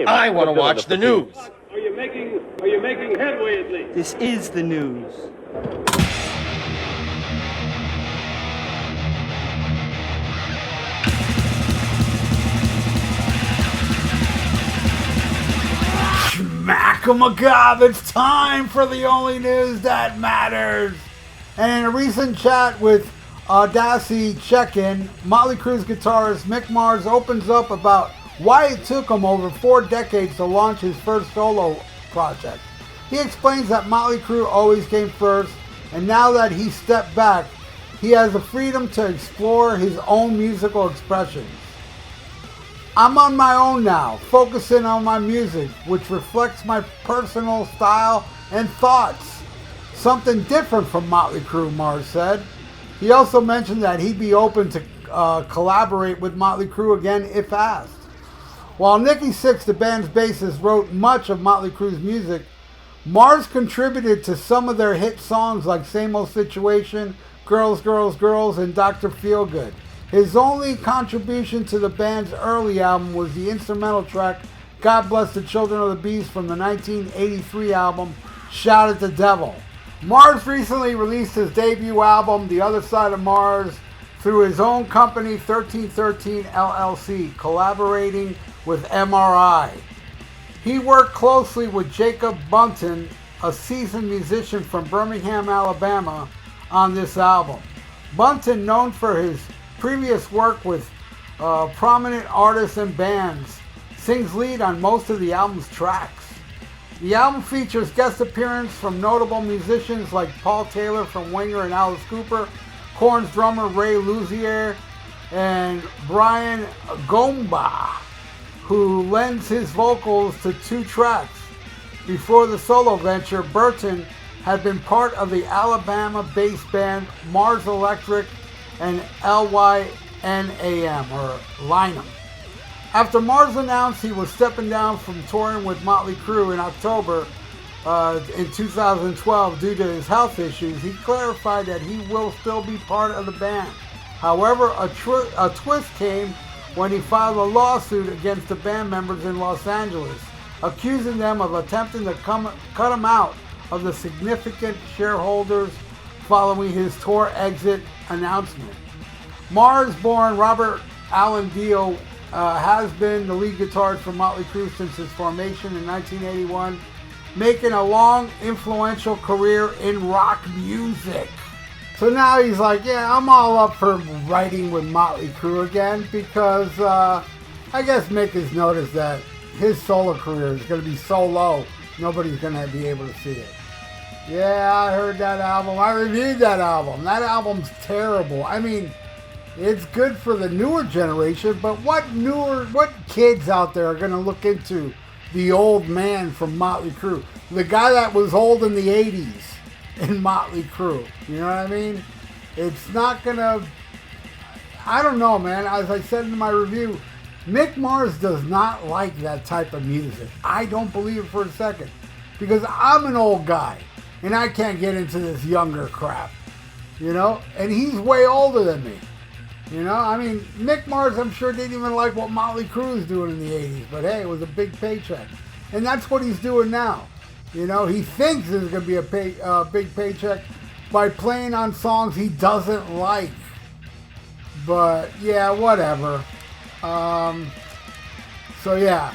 him. I want to watch the news. Are you making headway at least? This is the news. Schmack-a-macabre, it's time for the only news that matters. And in a recent chat with Audacity Check-In, Mötley Crüe's guitarist Mick Mars opens up about why it took him over 4 decades to launch his first solo project. He explains that Mötley Crüe always came first, and now that he stepped back, he has the freedom to explore his own musical expressions. I'm on my own now, focusing on my music, which reflects my personal style and thoughts. Something different from Mötley Crüe, Mars said. He also mentioned that he'd be open to collaborate with Mötley Crüe again if asked. While Nikki Sixx, the band's bassist, wrote much of Mötley Crüe's music, Mars contributed to some of their hit songs like Same Old Situation, Girls, Girls, Girls, and Dr. Feelgood. His only contribution to the band's early album was the instrumental track God Bless the Children of the Beast from the 1983 album Shout at the Devil. Mars recently released his debut album, The Other Side of Mars, through his own company 1313 LLC, collaborating with MRI. He worked closely with Jacob Bunton, a seasoned musician from Birmingham, Alabama, on this album. Bunton, known for his previous work with prominent artists and bands, sings lead on most of the album's tracks. The album features guest appearances from notable musicians like Paul Taylor from Winger and Alice Cooper, Korn's drummer Ray Luzier, and Brian Gomba, who lends his vocals to 2 tracks. Before the solo venture, Burton had been part of the Alabama-based band Mars Electric and LYNAM, or Lynam. After Mars announced he was stepping down from touring with Mötley Crüe in October in 2012 due to his health issues, he clarified that he will still be part of the band. However, a twist came when he filed a lawsuit against the band members in Los Angeles, accusing them of attempting to cut him out of the significant shareholders following his tour exit announcement. Mars-born Robert Allen Dio has been the lead guitarist for Mötley Crüe since his formation in 1981, making a long, influential career in rock music. So now he's like, yeah, I'm all up for writing with Mötley Crüe again because I guess Mick has noticed that his solo career is going to be so low, nobody's going to be able to see it. Yeah, I heard that album. I reviewed that album. That album's terrible. I mean, it's good for the newer generation, but what kids out there are going to look into the old man from Mötley Crüe? The guy that was old in the 80s in Mötley Crüe. You know what I mean? It's not going to... I don't know, man. As I said in my review, Mick Mars does not like that type of music. I don't believe it for a second. Because I'm an old guy. And I can't get into this younger crap, you know? And he's way older than me, you know? I mean, Mick Mars, I'm sure, didn't even like what Mötley Crüe was doing in the 80s. But hey, it was a big paycheck. And that's what he's doing now. You know, he thinks there's going to be a big paycheck by playing on songs he doesn't like. But, yeah, whatever. So, yeah,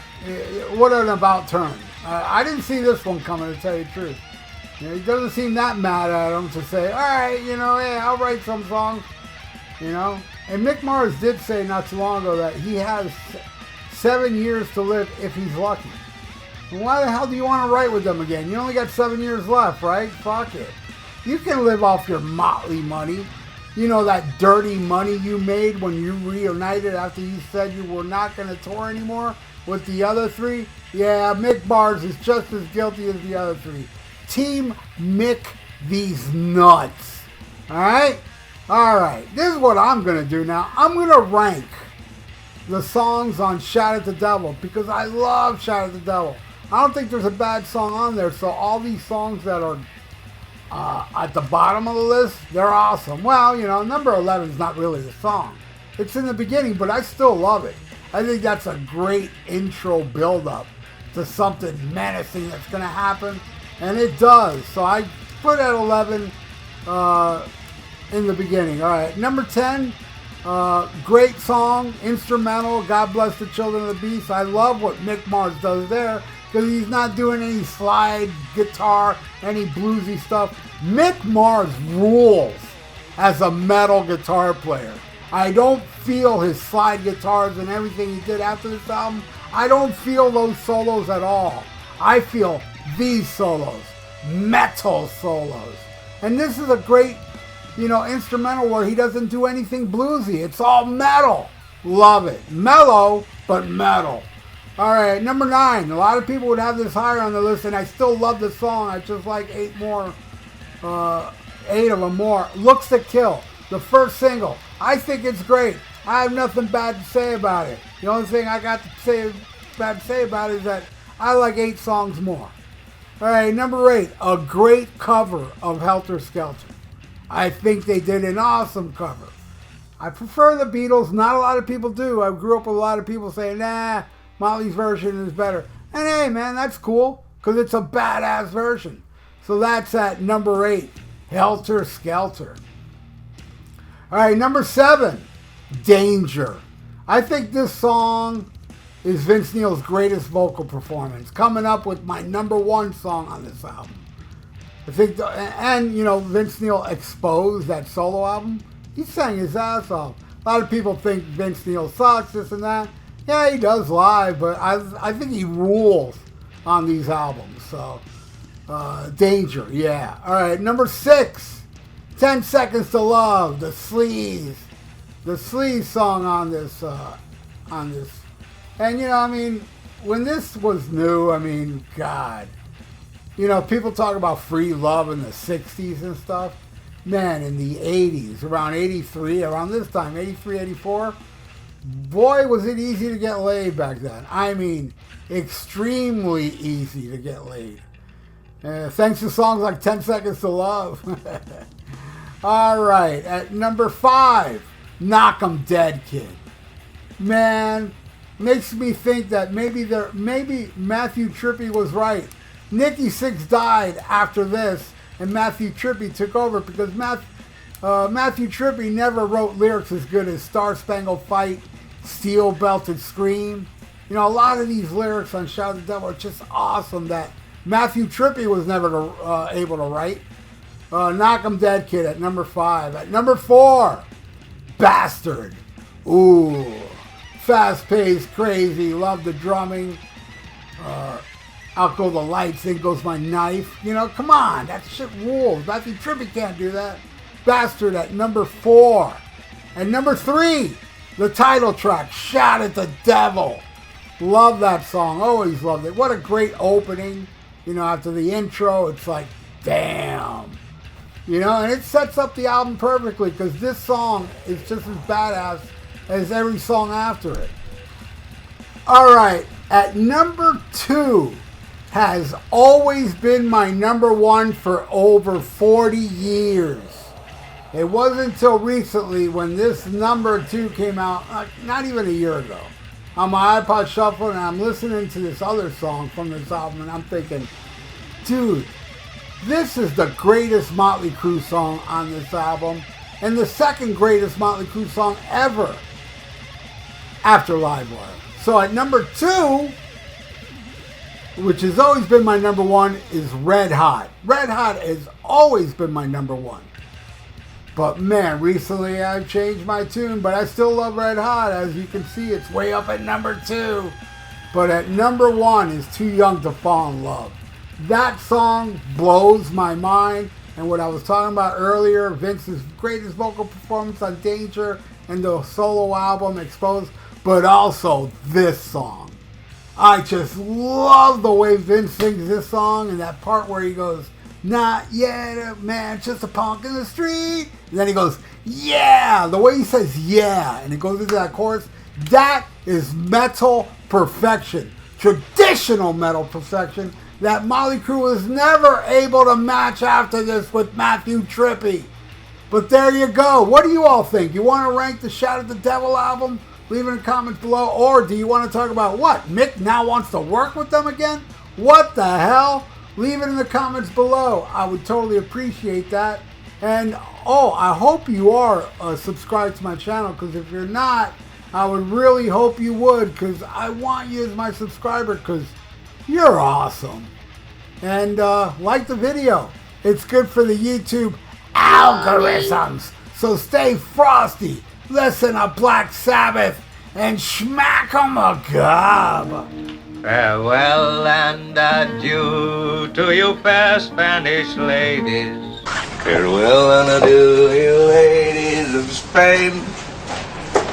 what an about turn. I didn't see this one coming, to tell you the truth. You know, he doesn't seem that mad at him to say, all right, you know, hey, I'll write some songs, you know. And Mick Mars did say not too long ago that he has 7 years to live if he's lucky. Why the hell do you want to write with them again? You only got 7 years left, right? Fuck it. You can live off your Motley money. You know, that dirty money you made when you reunited after you said you were not going to tour anymore with the other 3? Yeah, Mick Mars is just as guilty as the other 3. Team Mick these nuts. Alright? Alright. This is what I'm going to do now. I'm going to rank the songs on Shout at the Devil because I love Shout at the Devil. I don't think there's a bad song on there, so all these songs that are at the bottom of the list, they're awesome. Well, you know, number 11 is not really the song. It's in the beginning, but I still love it. I think that's a great intro build-up to something menacing that's going to happen, and it does. So I put at 11 in the beginning. All right, number 10, great song, instrumental, God Bless the Children of the Beast. I love what Mick Mars does there because he's not doing any slide guitar, any bluesy stuff. Mick Mars rules as a metal guitar player. I don't feel his slide guitars and everything he did after this album. I don't feel those solos at all. I feel these solos, metal solos. And this is a great, instrumental where he doesn't do anything bluesy. It's all metal. Love it. Mellow, but metal. All right, number 9. A lot of people would have this higher on the list, and I still love the song. I just like 8 of them more. Looks to Kill, the first single. I think it's great. I have nothing bad to say about it. The only thing I got bad to say about it is that I like 8 songs more. All right, number 8, a great cover of Helter Skelter. I think they did an awesome cover. I prefer the Beatles. Not a lot of people do. I grew up with a lot of people saying, nah, Motley's version is better. And hey, man, that's cool because it's a badass version. So that's at number 8, Helter Skelter. All right, number 7, Danger. I think this song is Vince Neil's greatest vocal performance, coming up with my number 1 song on this album. I think, Vince Neil Exposed, that solo album, he sang his ass off. A lot of people think Vince Neil sucks, this and that. Yeah, he does live, but I think he rules on these albums. So, Danger, yeah. All right, number 6, 10 Seconds to Love, the Sleaze song on this. And, when this was new, God. People talk about free love in the 60s and stuff. Man, in the 80s, around 83, around this time, 83, 84, boy, was it easy to get laid back then. Extremely easy to get laid. Thanks to songs like 10 Seconds to Love. All right, at number 5, Knock 'Em Dead Kid. Man, makes me think that maybe Matthew Trippy was right. Nikki Sixx died after this, and Matthew Trippy took over because Matthew Trippy never wrote lyrics as good as Star Spangled Fight, Steel Belted Scream. A lot of these lyrics on Shout at the Devil are just awesome that Matthew Trippy was never able to write. Knock 'Em Dead Kid at number 5. At number 4, Bastard. Ooh. Fast-paced, crazy, love the drumming. Out go the lights, in goes my knife. Come on, that shit rules. Matthew Trippy can't do that. Bastard at number 4. And number 3, the title track, Shout at the Devil. Love that song, always loved it. What a great opening. After the intro, it's like, damn. And it sets up the album perfectly because this song is just as badass as every song after it. All right, at number 2 has always been my number 1 for over 40 years. It wasn't until recently when this number 2 came out, not even a year ago, on my iPod Shuffle, and I'm listening to this other song from this album, and I'm thinking, dude, this is the greatest Mötley Crüe song on this album, and the second greatest Mötley Crüe song ever after Live Wire. So at number 2, which has always been my number 1, is Red Hot. Red Hot has always been my number 1. But man, recently I've changed my tune, but I still love Red Hot. As you can see, it's way up at number 2. But at number 1 is Too Young to Fall in Love. That song blows my mind. And what I was talking about earlier, Vince's greatest vocal performance on Danger and the solo album Exposed, but also this song. I just love the way Vince sings this song and that part where he goes, not yet a man, just a punk in the street. And then he goes, yeah. The way he says yeah, and it goes into that chorus, that is metal perfection. Traditional metal perfection that Mötley Crüe was never able to match after this with Matthew Trippy. But there you go. What do you all think? You want to rank the Shout at the Devil album Leave it in the comments below. Or do you want to talk about what? Mick now wants to work with them again? What the hell? Leave it in the comments below. I would totally appreciate that. And I hope you are subscribed to my channel, because if you're not, I would really hope you would, because I want you as my subscriber, because you're awesome. And like the video. It's good for the YouTube algorithms. So stay frosty, listen to Black Sabbath, and smack 'em a gob. Farewell and adieu to you fair Spanish ladies. Farewell and adieu, you ladies of Spain.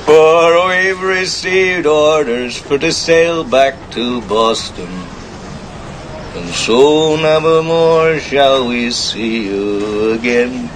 For we've received orders for to sail back to Boston. And so never more shall we see you again.